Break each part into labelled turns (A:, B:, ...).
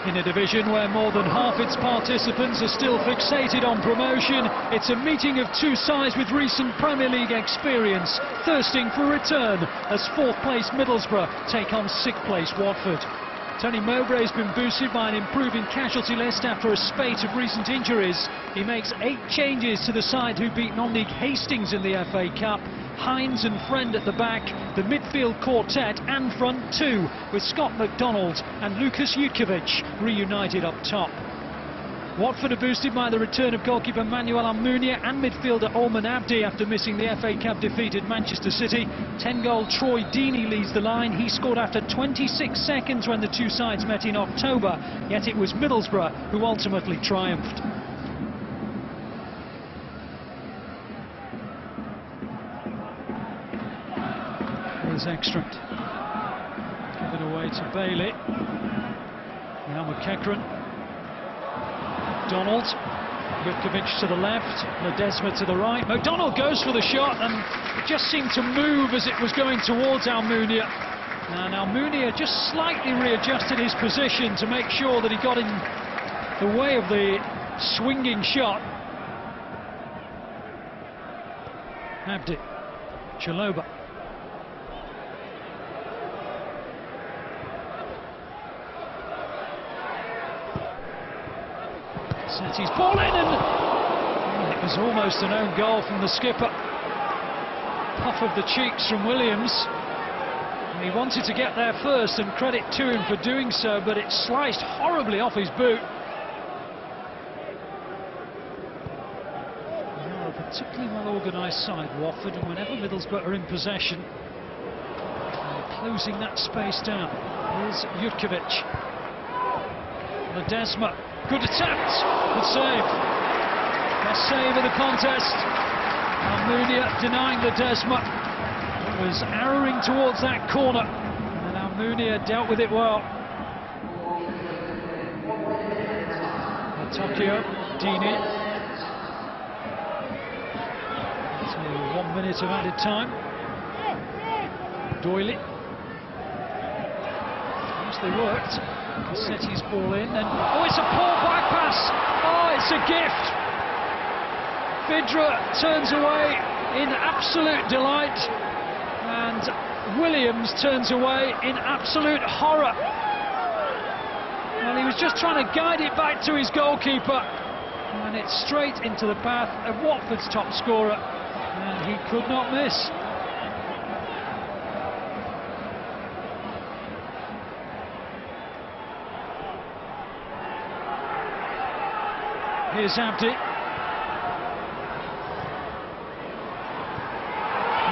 A: In a division where more than half its participants are still fixated on promotion, it's a meeting of two sides with recent Premier League experience, thirsting for a return as fourth-place Middlesbrough take on sixth-place Watford. Tony Mowbray's been boosted by an improving casualty list after a spate of recent injuries. He makes 8 changes to the side who beat non-league Hastings in the FA Cup. Hines and Friend at the back, the midfield quartet and front two, with Scott McDonald and Lucas Jutkiewicz reunited up top. Watford are boosted by the return of goalkeeper Manuel Almunia and midfielder Olman Abdi after missing the FA Cup defeat at Manchester City. 10-goal Troy Deeney leads the line. He scored after 26 seconds when the two sides met in October, yet it was Middlesbrough who ultimately triumphed. Here's Ekstrand. Give it away to Bailey. Now McEachran. McDonald, Jutkiewicz to the left, Ledesma to the right. McDonald goes for the shot and it just seemed to move as it was going towards Almunia. And Almunia just slightly readjusted his position to make sure that he got in the way of the swinging shot. Abdi, Chalobah. Setty's ball in, and it was almost an own goal from the skipper. Puff of the cheeks from Williams. And he wanted to get there first, and credit to him for doing so, but it sliced horribly off his boot. They are a particularly well-organised side, Watford, and whenever Middlesbrough are in possession, they're closing that space down. Here's Jutkiewicz. Ledesma. Good attempt, good save. Best save of the contest. Almunia denying Ledesma. It was arrowing towards that corner, and Almunia dealt with it well. Tokyo, Deeney. So 1 minute of added time. Doyley. Yes, they worked. Setty's ball in, and oh, it's a poor back pass. Oh, it's a gift. Vydra turns away in absolute delight, and Williams turns away in absolute horror. Well, he was just trying to guide it back to his goalkeeper, and it's straight into the path of Watford's top scorer, and he could not miss. Here's Abdi.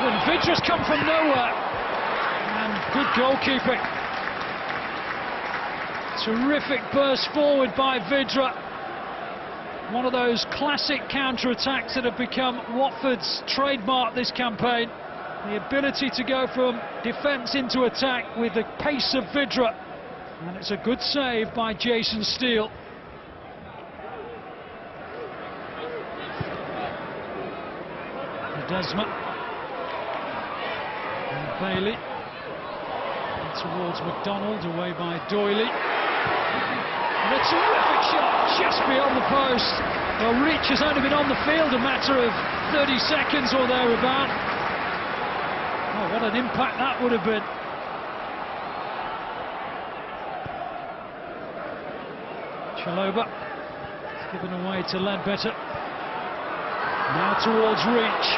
A: And Vydra's come from nowhere. And good goalkeeping. Terrific burst forward by Vydra. One of those classic counter-attacks that have become Watford's trademark this campaign. The ability to go from defence into attack with the pace of Vydra. And it's a good save by Jason Steele. Ledesma and Bailey and towards McDonald, away by Doyley, and a terrific shot just beyond the post. Well, Reach has only been on the field a matter of 30 seconds or thereabout. Oh, what an impact that would have been. Chalobah given away to Ledbetter. Now towards Reach.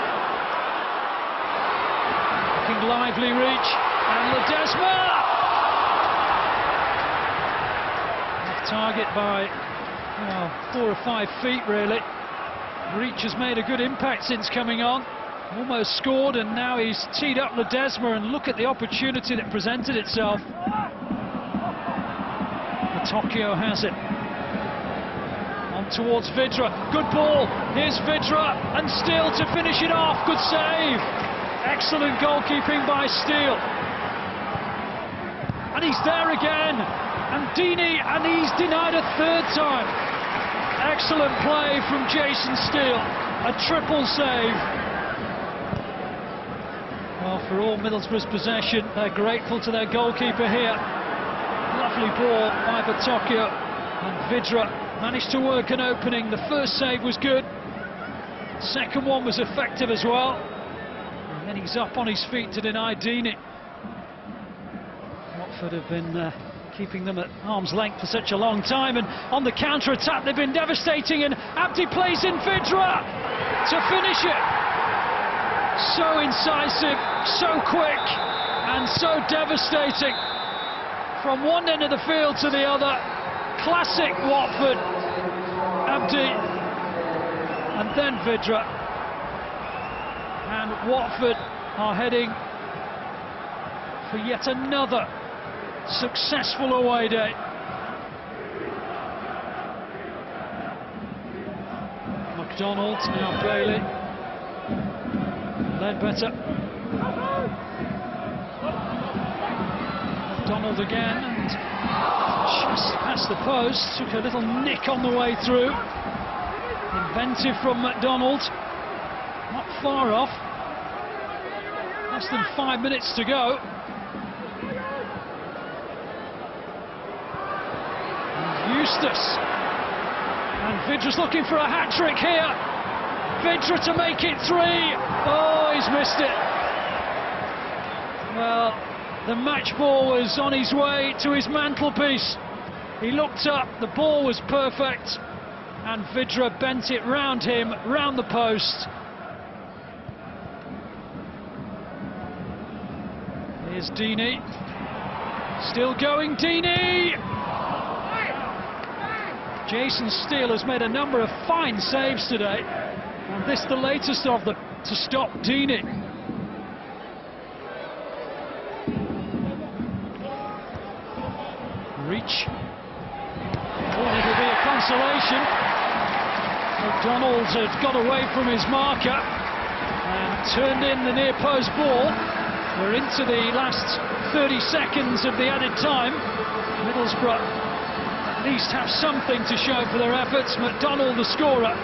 A: Looking lively, Reach. And Ledesma! Off target by 4 or 5 feet, really. Reach has made a good impact since coming on. Almost scored, and now he's teed up Ledesma, and look at the opportunity that presented itself. Tokyo has it. Towards Vydra, good ball, here's Vydra, and Steele to finish it off, good save. Excellent goalkeeping by Steele. And he's there again, and Deeney, and he's denied a third time. Excellent play from Jason Steele, a triple save. Well, for all Middlesbrough's possession, they're grateful to their goalkeeper here. Lovely lovely ball by Batocchio, and Vydra managed to work an opening. The first save was good, second one was effective as well, and then he's up on his feet to deny Deeney. Watford have been keeping them at arm's length for such a long time, and on the counter-attack they've been devastating, and Abdi plays in Vydra to finish it. So incisive, so quick, and so devastating. From one end of the field to the other, classic Watford. Abdi, and then Vydra. And Watford are heading for yet another successful away day. McDonald, now Bailey. Ledbetter. McDonald again, and just past the post, took a little nick on the way through. Inventive from McDonald, not far off. Less than 5 minutes to go. And Eustace, and Vydra's looking for a hat-trick here. Vydra to make it 3. Oh, he's missed it. Well, the match ball was on his way to his mantelpiece. He looked up, the ball was perfect, and Vydra bent it round him, round the post. Here's Deeney. Still going, Deeney! Jason Steele has made a number of fine saves today, and this the latest of them to stop Deeney. Reach. Oh, it'll be a consolation. McDonald had got away from his marker and turned in the near post ball. We're into the last 30 seconds of the added time. Middlesbrough at least have something to show for their efforts. McDonald the scorer.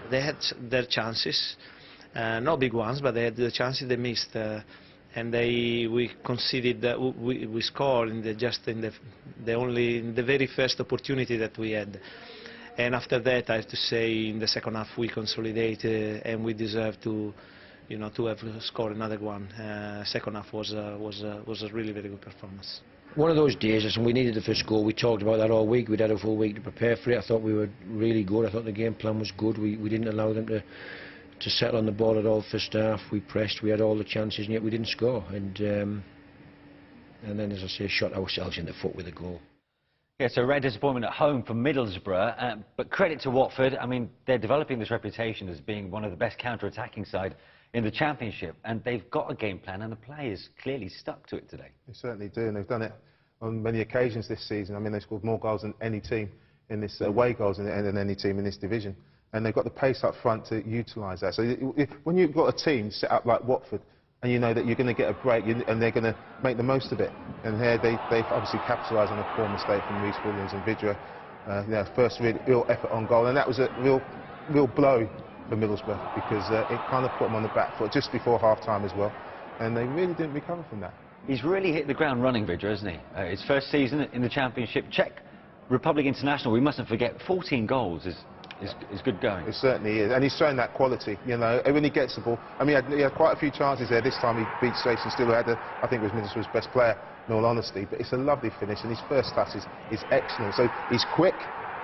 B: They had their chances, not big ones, but they had the chances they missed, and we conceded. We scored in the very first opportunity that we had, and after that, I have to say, in the second half we consolidated, and we deserve to, to have scored another one. Second half was a really very good performance.
C: One of those days, and we needed the first goal. We talked about that all week. We'd had a full week to prepare for it. I thought we were really good. I thought the game plan was good. We didn't allow them to settle on the ball at all first half. We pressed. We had all the chances, and yet we didn't score. And then, as I say, shot ourselves in the foot with a goal.
D: Yeah, so rare disappointment at home for Middlesbrough. But credit to Watford. I mean, they're developing this reputation as being one of the best counter-attacking side in the Championship, and they've got a game plan, and the players clearly stuck to it today.
E: They certainly do, and they've done it on many occasions this season. I mean, they've scored more goals than any team in this, away goals than any team in this division, and they've got the pace up front to utilise that. So when you've got a team set up like Watford, and you know that you're going to get a break, and they're going to make the most of it, and here they've obviously capitalised on a poor mistake from Rhys Williams and Vydra. First real effort on goal, and that was a real blow for Middlesbrough, because it kind of put them on the back foot just before half-time as well, and they really didn't recover from that.
D: He's really hit the ground running, Vydra, hasn't he? His first season in the Championship. Czech Republic International, we mustn't forget, 14 goals is good going.
E: It certainly is, and he's shown that quality, when he gets the ball. I mean, he had quite a few chances there. This time he beat Jason Steele, who had, I think, was Middlesbrough's best player, in all honesty, but it's a lovely finish, and his first touch is excellent. So he's quick,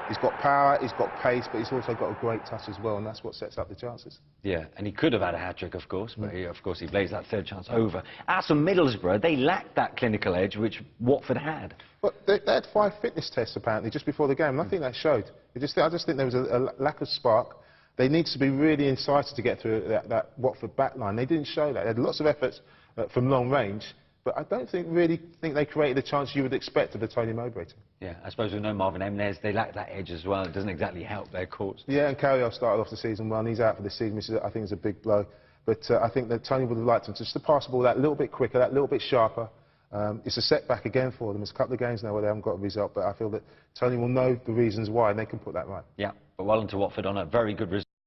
E: he's got power, he's got pace, but he's also got a great touch as well, and that's what sets up the chances. Yeah,
D: and he could have had a hat-trick, of course, but of course he blazed that third chance over. As for Middlesbrough, they lacked that clinical edge which Watford had.
E: But they had 5 fitness tests, apparently, just before the game, and I think that showed. I just think there was a lack of spark. They need to be really incisive to get through that Watford backline. They didn't show that. They had lots of efforts from long range, but I don't really think they created the chance you would expect of the Tony Mowbray team.
D: Yeah, I suppose with no Marvin Emnes, they lack that edge as well. It doesn't exactly help their cause.
E: Yeah, and Carriel started off the season well, and he's out for the season, which I think is a big blow. But I think that Tony would have liked him just to pass the ball that little bit quicker, that little bit sharper. It's a setback again for them. There's a couple of games now where they haven't got a result, but I feel that Tony will know the reasons why, and they can put that right.
D: Yeah, but well into Watford on a very good result.